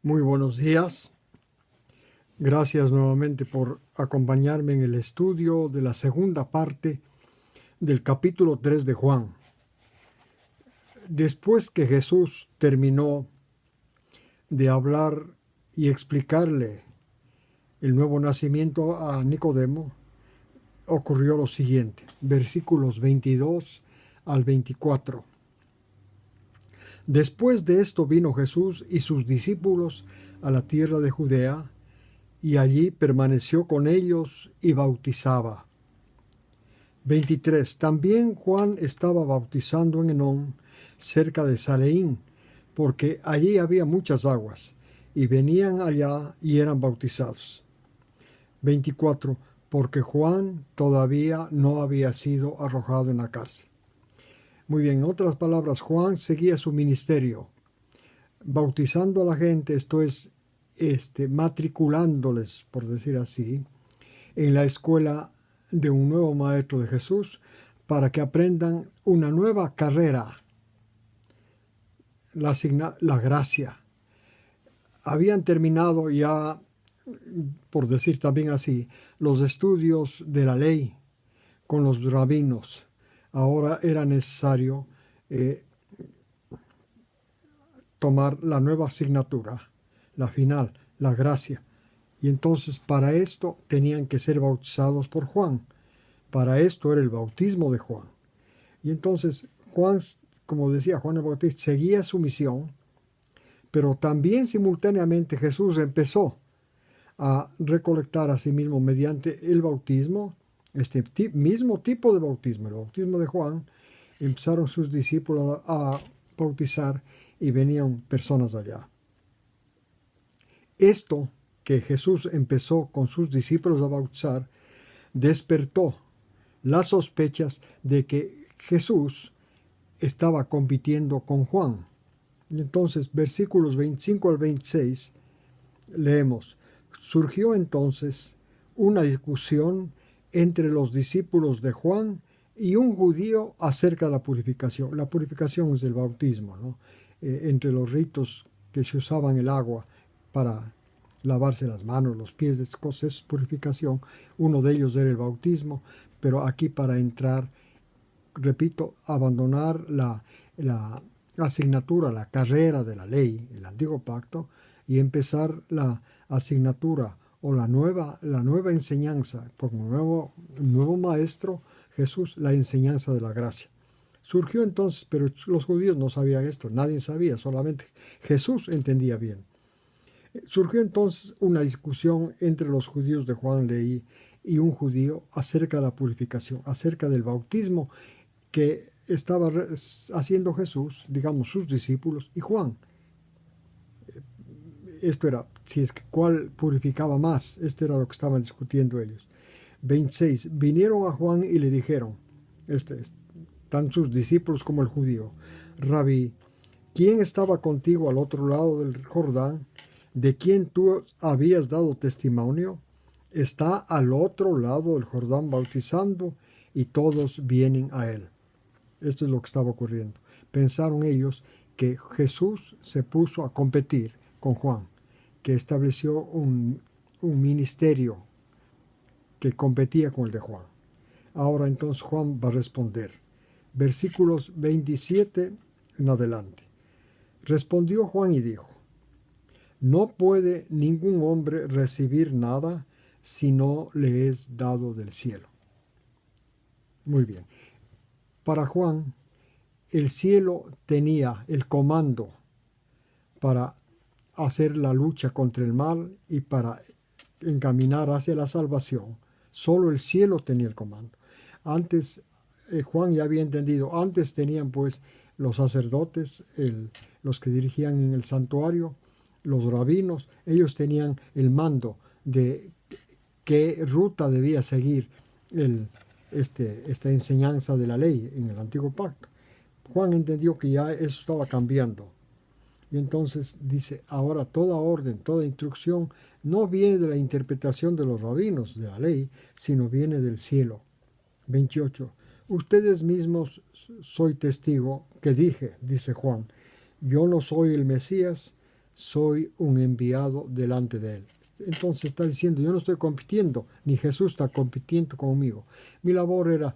Muy buenos días. Gracias nuevamente por acompañarme en el estudio de la segunda parte del capítulo 3 de Juan. Después que Jesús terminó de hablar y explicarle el nuevo nacimiento a Nicodemo, ocurrió lo siguiente, versículos 22 al 24. Después de esto vino Jesús y sus discípulos a la tierra de Judea, y allí permaneció con ellos y bautizaba. 23. También Juan estaba bautizando en Enón, cerca de Saleín, porque allí había muchas aguas, y venían allá y eran bautizados. 24. Porque Juan todavía no había sido arrojado en la cárcel. Muy bien, en otras palabras, Juan seguía su ministerio, bautizando a la gente, esto es, matriculándoles, por decir así, en la escuela de un nuevo maestro de Jesús, para que aprendan una nueva carrera, la gracia. Habían terminado ya, por decir también así, los estudios de la ley con los rabinos. Ahora era necesario tomar la nueva asignatura, la final, la gracia. Y entonces para esto tenían que ser bautizados por Juan. Para esto era el bautismo de Juan. Y entonces Juan, como decía Juan el Bautista, seguía su misión, pero también simultáneamente Jesús empezó a recolectar a sí mismo mediante el bautismo, mismo tipo de bautismo, el bautismo de Juan. Empezaron sus discípulos a bautizar y venían personas allá. Esto que Jesús empezó con sus discípulos a bautizar despertó las sospechas de que Jesús estaba compitiendo con Juan. Y entonces, versículos 25 al 26, leemos: surgió entonces una discusión entre los discípulos de Juan y un judío acerca de la purificación. La purificación es el bautismo, ¿no? Entre los ritos que se usaban el agua para lavarse las manos, los pies, esas cosas, es purificación. Uno de ellos era el bautismo, pero aquí para entrar, repito, abandonar la asignatura, la carrera de la ley, el antiguo pacto, y empezar la asignatura o la nueva enseñanza, por un nuevo maestro, Jesús, la enseñanza de la gracia. Surgió entonces, pero los judíos no sabían esto, nadie sabía, solamente Jesús entendía bien. Surgió entonces una discusión entre los judíos de Juan Leí y un judío acerca de la purificación, acerca del bautismo que estaba haciendo Jesús, digamos sus discípulos, y Juan. Esto era, si es que cuál purificaba más, esto era lo que estaban discutiendo ellos. 26. Vinieron a Juan y le dijeron, tanto sus discípulos como el judío: Rabí, ¿quién estaba contigo al otro lado del Jordán, de quien tú habías dado testimonio? Está al otro lado del Jordán bautizando, y todos vienen a él. Esto es lo que estaba ocurriendo. Pensaron ellos que Jesús se puso a competir con Juan, que estableció un ministerio que competía con el de Juan. Ahora entonces Juan va a responder. Versículos 27 en adelante. Respondió Juan y dijo: no puede ningún hombre recibir nada si no le es dado del cielo. Muy bien. Para Juan, el cielo tenía el comando para hacer la lucha contra el mal y para encaminar hacia la salvación. Solo el cielo tenía el comando. Antes, Juan ya había entendido, antes tenían pues los sacerdotes, los que dirigían en el santuario, los rabinos, ellos tenían el mando de qué ruta debía seguir esta enseñanza de la ley en el antiguo pacto. Juan entendió que ya eso estaba cambiando. Y entonces dice, ahora toda orden, toda instrucción no viene de la interpretación de los rabinos de la ley, sino viene del cielo. 28. Ustedes mismos soy testigo que dije, dice Juan, yo no soy el Mesías, soy un enviado delante de él. Entonces está diciendo, yo no estoy compitiendo, ni Jesús está compitiendo conmigo. Mi labor era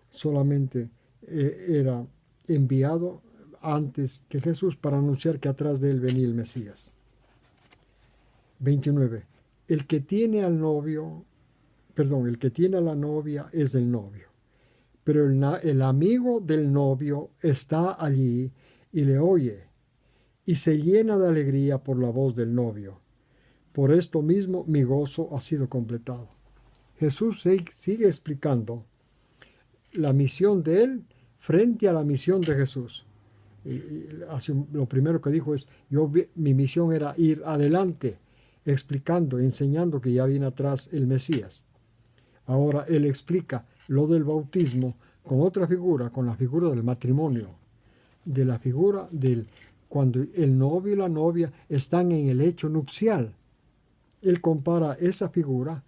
solamente era enviado antes que Jesús para anunciar que atrás de él venía el Mesías. 29. El que tiene a la novia es el novio, pero el amigo del novio está allí y le oye y se llena de alegría por la voz del novio. Por esto mismo mi gozo ha sido completado. Jesús sigue explicando la misión de él frente a la misión de Jesús. Lo primero que dijo es, mi misión era ir adelante, explicando, enseñando que ya viene atrás el Mesías. Ahora él explica lo del bautismo con otra figura, con la figura del matrimonio, de la figura del cuando el novio y la novia están en el hecho nupcial. Él compara esa figura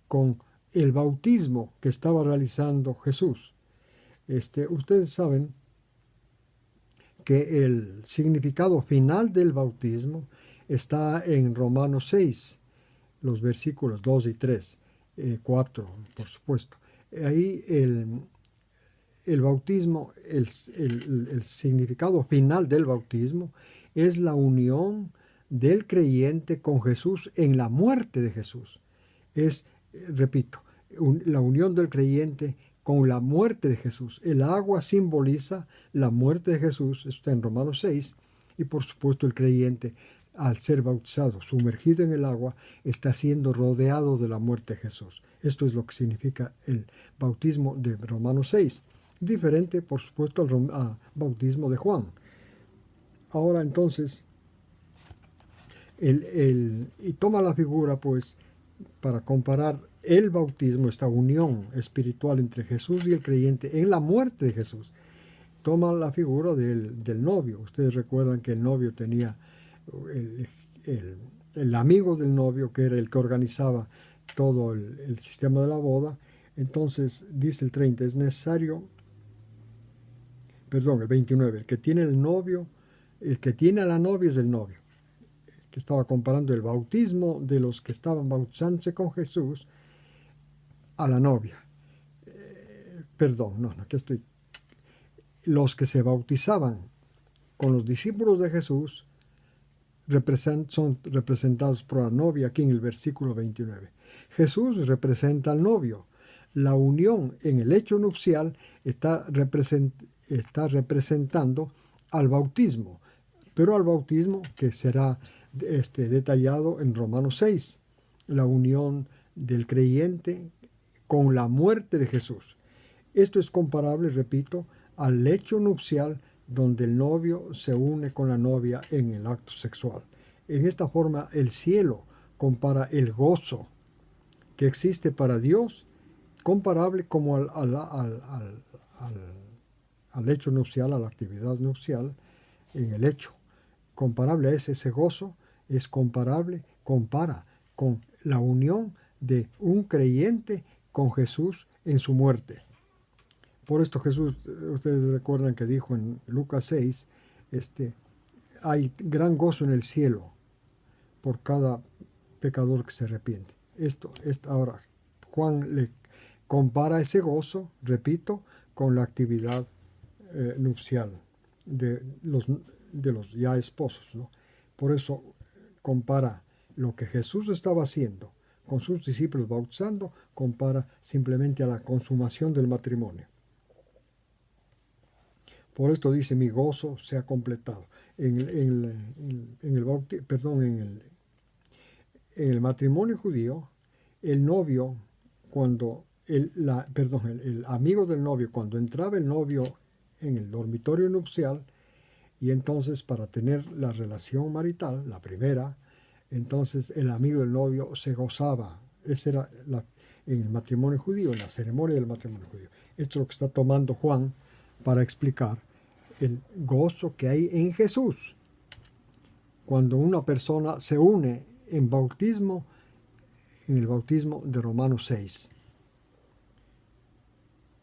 con el bautismo que estaba realizando Jesús. Ustedes saben que el significado final del bautismo está en Romanos 6, los versículos 2 y 3, 4, por supuesto. Ahí el bautismo, el significado final del bautismo es la unión del creyente con Jesús en la muerte de Jesús. Es, repito, la unión del creyente con la muerte de Jesús. El agua simboliza la muerte de Jesús, esto está en Romanos 6, y por supuesto el creyente, al ser bautizado, sumergido en el agua, está siendo rodeado de la muerte de Jesús. Esto es lo que significa el bautismo de Romanos 6. Diferente, por supuesto, al bautismo de Juan. Ahora entonces, y toma la figura, pues, para comparar el bautismo, esta unión espiritual entre Jesús y el creyente en la muerte de Jesús. Toma la figura del novio. Ustedes recuerdan que el novio tenía el amigo del novio, que era el que organizaba todo el sistema de la boda. Entonces, dice el 30, es necesario, perdón, el 29, el que tiene el novio, el que tiene a la novia es el novio. Que estaba comparando el bautismo de los que estaban bautizándose con Jesús a la novia. Los que se bautizaban con los discípulos de Jesús son representados por la novia aquí en el versículo 29. Jesús representa al novio. La unión en el hecho nupcial está representando al bautismo, pero al bautismo que será detallado en Romanos 6, la unión del creyente con la muerte de Jesús. Esto es comparable, repito, al hecho nupcial donde el novio se une con la novia en el acto sexual. En esta forma, el cielo compara el gozo que existe para Dios, comparable como al hecho nupcial, a la actividad nupcial, en el hecho. Comparable a ese gozo, es compara con la unión de un creyente con Jesús en su muerte. Por esto Jesús, ustedes recuerdan que dijo en Lucas 6, hay gran gozo en el cielo por cada pecador que se arrepiente. Ahora, Juan le compara ese gozo, repito, con la actividad nupcial de los ya esposos, ¿no? Por eso compara lo que Jesús estaba haciendo con sus discípulos bautizando, compara simplemente a la consumación del matrimonio. Por esto dice, mi gozo se ha completado. En el matrimonio judío, el novio, el amigo del novio, cuando entraba el novio en el dormitorio nupcial, y entonces para tener la relación marital, la primera, entonces el amigo del novio se gozaba. Ese era en el matrimonio judío, en la ceremonia del matrimonio judío. Esto es lo que está tomando Juan para explicar el gozo que hay en Jesús cuando una persona se une en bautismo, en el bautismo de Romanos 6.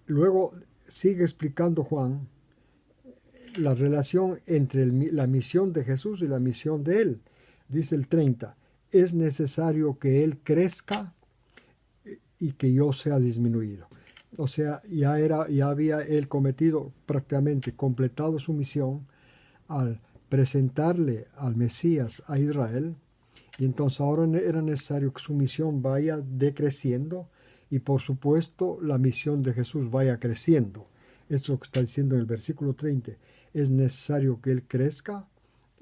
Luego sigue explicando Juan la relación entre la misión de Jesús y la misión de Él. Dice el 30, es necesario que Él crezca y que yo sea disminuido. O sea, ya había Él cometido, prácticamente completado su misión al presentarle al Mesías a Israel, y entonces ahora era necesario que su misión vaya decreciendo y por supuesto la misión de Jesús vaya creciendo. Esto es lo que está diciendo en el versículo 30. Es necesario que Él crezca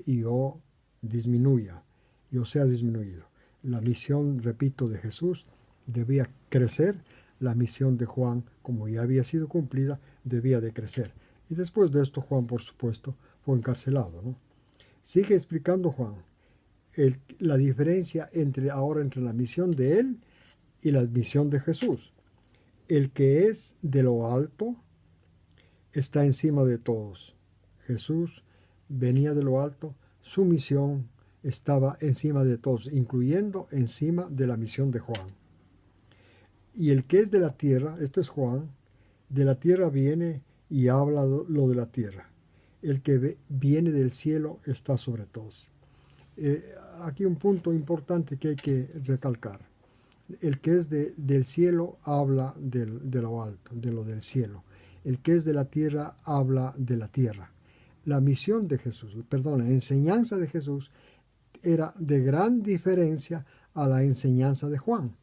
y yo disminuya, yo sea disminuido. La misión, repito, de Jesús debía crecer, la misión de Juan, como ya había sido cumplida, debía de crecer. Y después de esto Juan, por supuesto, fue encarcelado, ¿no? Sigue explicando Juan la diferencia ahora entre la misión de él y la misión de Jesús. El que es de lo alto está encima de todos. Jesús venía de lo alto, su misión estaba encima de todos, incluyendo encima de la misión de Juan. Y el que es de la tierra, esto es Juan, de la tierra viene y habla lo de la tierra. El que viene del cielo está sobre todos. Aquí un punto importante que hay que recalcar. El que es del cielo habla de lo alto, de lo del cielo. El que es de la tierra habla de la tierra. La misión de Jesús, la enseñanza de Jesús era de gran diferencia a la enseñanza de Juan.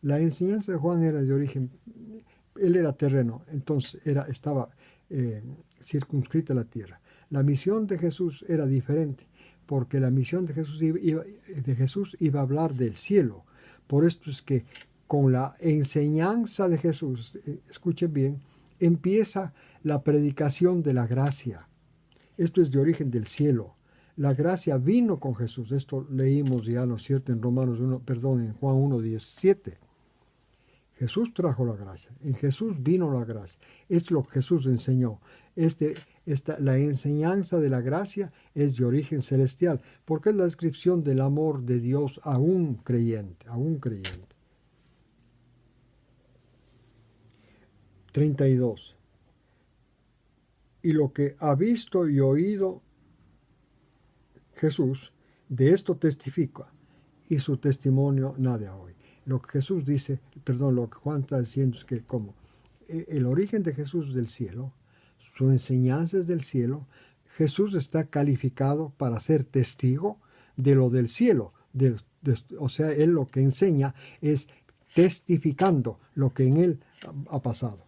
La enseñanza de Juan era de origen, él era terreno, entonces estaba circunscrita a la tierra. La misión de Jesús era diferente, porque la misión de Jesús iba a hablar del cielo. Por esto es que con la enseñanza de Jesús, escuchen bien, empieza la predicación de la gracia. Esto es de origen del cielo. La gracia vino con Jesús. Esto leímos ya, ¿no es cierto?, en en Juan 1:17. Jesús trajo la gracia. En Jesús vino la gracia. Esto es lo que Jesús enseñó. La enseñanza de la gracia es de origen celestial, porque es la descripción del amor de Dios a un creyente, 32. Y lo que ha visto y oído Jesús, de esto testifica, y su testimonio nadie hoy. Lo que Jesús dice, lo que Juan está diciendo es que como el origen de Jesús es del cielo, su enseñanza es del cielo, Jesús está calificado para ser testigo de lo del cielo. O sea, él lo que enseña es testificando lo que en él ha pasado.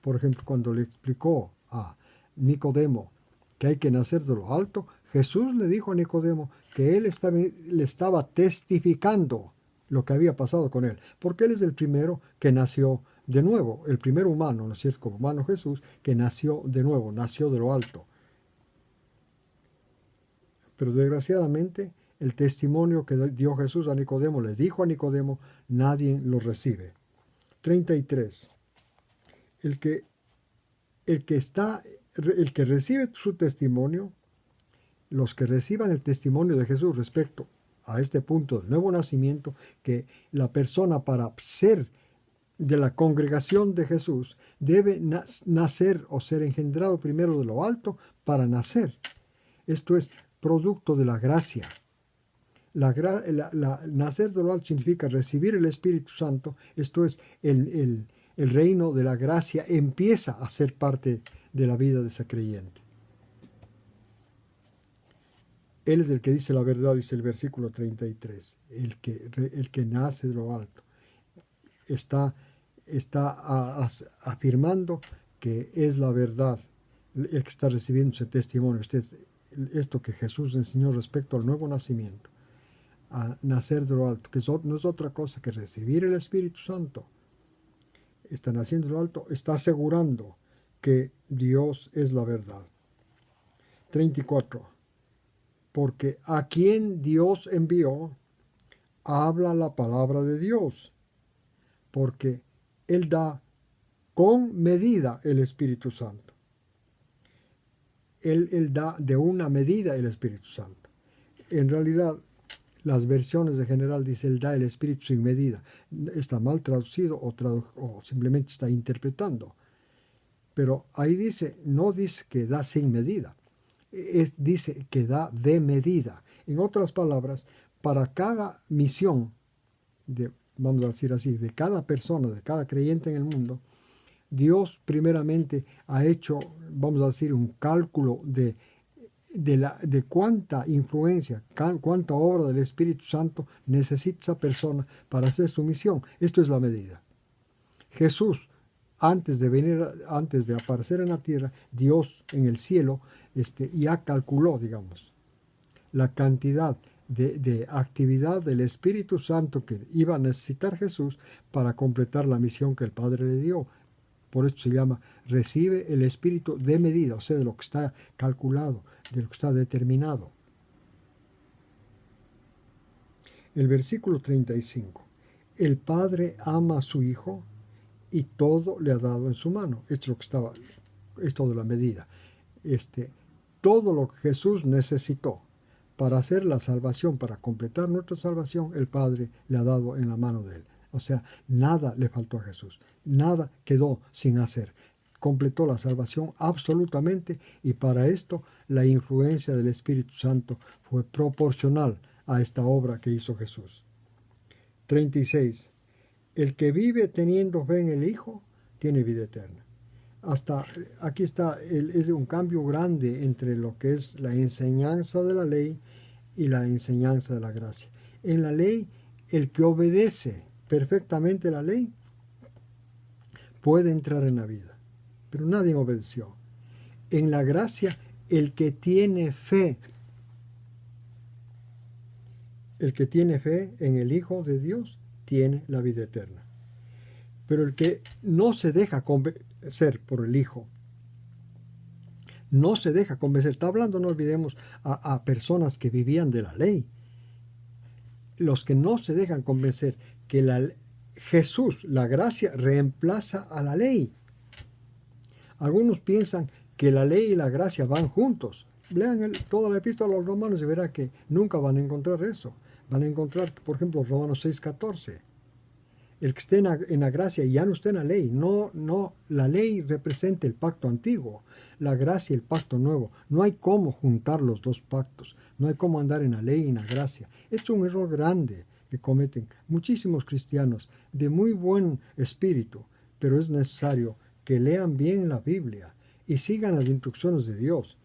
Por ejemplo, cuando le explicó a Nicodemo que hay que nacer de lo alto, Jesús le dijo a Nicodemo que él le estaba testificando lo que había pasado con él, porque él es el primero que nació de nuevo, el primer humano, ¿no es cierto?, como humano Jesús, que nació de nuevo, nació de lo alto. Pero desgraciadamente, el testimonio que dio Jesús a Nicodemo, le dijo a Nicodemo, nadie lo recibe. 33. El que recibe su testimonio, los que reciban el testimonio de Jesús respecto a este punto del nuevo nacimiento, que la persona para ser de la congregación de Jesús debe nacer o ser engendrado primero de lo alto para nacer. Esto es producto de la gracia. Nacer de lo alto significa recibir el Espíritu Santo. Esto es el reino de la gracia empieza a ser parte de la vida de ese creyente. Él es el que dice la verdad, dice el versículo 33. El que nace de lo alto está afirmando que es la verdad el que está recibiendo ese testimonio. Esto que Jesús enseñó respecto al nuevo nacimiento, a nacer de lo alto, que no es otra cosa que recibir el Espíritu Santo. Está naciendo de lo alto, está asegurando que Dios es la verdad. 34. Porque a quien Dios envió, habla la palabra de Dios, porque Él da con medida el Espíritu Santo. Él da de una medida el Espíritu Santo. En realidad, las versiones de general dice Él da el Espíritu sin medida. Está mal traducido o simplemente está interpretando. Pero ahí no dice que da sin medida. dice que da de medida. En otras palabras, para cada misión, vamos a decir así, de cada persona, de cada creyente en el mundo, Dios primeramente ha hecho, vamos a decir, un cálculo de cuánta influencia, cuánta obra del Espíritu Santo necesita esa persona para hacer su misión. Esto es la medida. Jesús, antes de aparecer en la tierra, Dios en el cielo ya calculó, digamos, la cantidad de actividad del Espíritu Santo que iba a necesitar Jesús para completar la misión que el Padre le dio. Por eso se llama, recibe el Espíritu de medida, o sea, de lo que está calculado, de lo que está determinado. El versículo 35. El Padre ama a su Hijo y todo le ha dado en su mano. Esto es lo que estaba, esto de la medida. Todo lo que Jesús necesitó para hacer la salvación, para completar nuestra salvación, el Padre le ha dado en la mano de él. O sea, nada le faltó a Jesús, nada quedó sin hacer. Completó la salvación absolutamente, y para esto la influencia del Espíritu Santo fue proporcional a esta obra que hizo Jesús. 36. El que vive teniendo fe en el Hijo tiene vida eterna. Hasta aquí es un cambio grande entre lo que es la enseñanza de la ley y la enseñanza de la gracia. En la ley, el que obedece perfectamente la ley puede entrar en la vida, pero nadie obedeció. En la gracia, el que tiene fe en el Hijo de Dios tiene la vida eterna. Pero el que no se deja convencer por el Hijo, no se deja convencer, está hablando, no olvidemos, a personas que vivían de la ley. Los que no se dejan convencer que Jesús, la gracia, reemplaza a la ley. Algunos piensan que la ley y la gracia van juntos. Lean toda la epístola a los romanos y verán que nunca van a encontrar eso. Van a encontrar, por ejemplo, Romanos 6:14. El que esté en la gracia ya no está en la ley. No, la ley representa el pacto antiguo, la gracia el pacto nuevo. No hay cómo juntar los dos pactos. No hay cómo andar en la ley y en la gracia. Esto es un error grande que cometen muchísimos cristianos de muy buen espíritu, pero es necesario que lean bien la Biblia y sigan las instrucciones de Dios.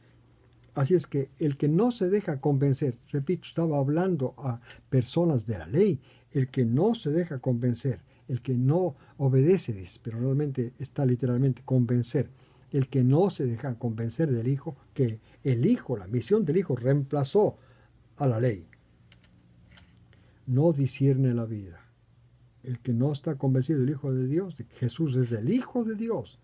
Así es que el que no se deja convencer, repito, estaba hablando a personas de la ley, el que no se deja convencer, el que no obedece, dice, pero realmente está literalmente convencer, el que no se deja convencer del Hijo, que el Hijo, la misión del Hijo reemplazó a la ley, no discierne la vida. El que no está convencido del Hijo de Dios, de que Jesús es el Hijo de Dios,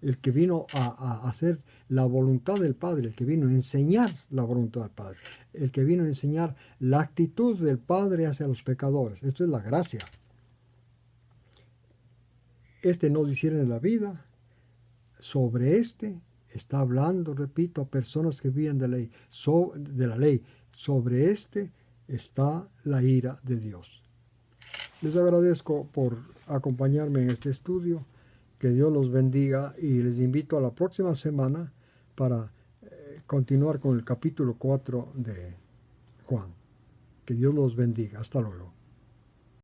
el que vino a hacer la voluntad del Padre, el que vino a enseñar la voluntad del Padre, el que vino a enseñar la actitud del Padre hacia los pecadores. Esto es la gracia. No discierne la vida. Sobre está hablando, repito, a personas que viven de la ley. Sobre está la ira de Dios. Les agradezco por acompañarme en este estudio. Que Dios los bendiga y les invito a la próxima semana para continuar con el capítulo 4 de Juan. Que Dios los bendiga. Hasta luego.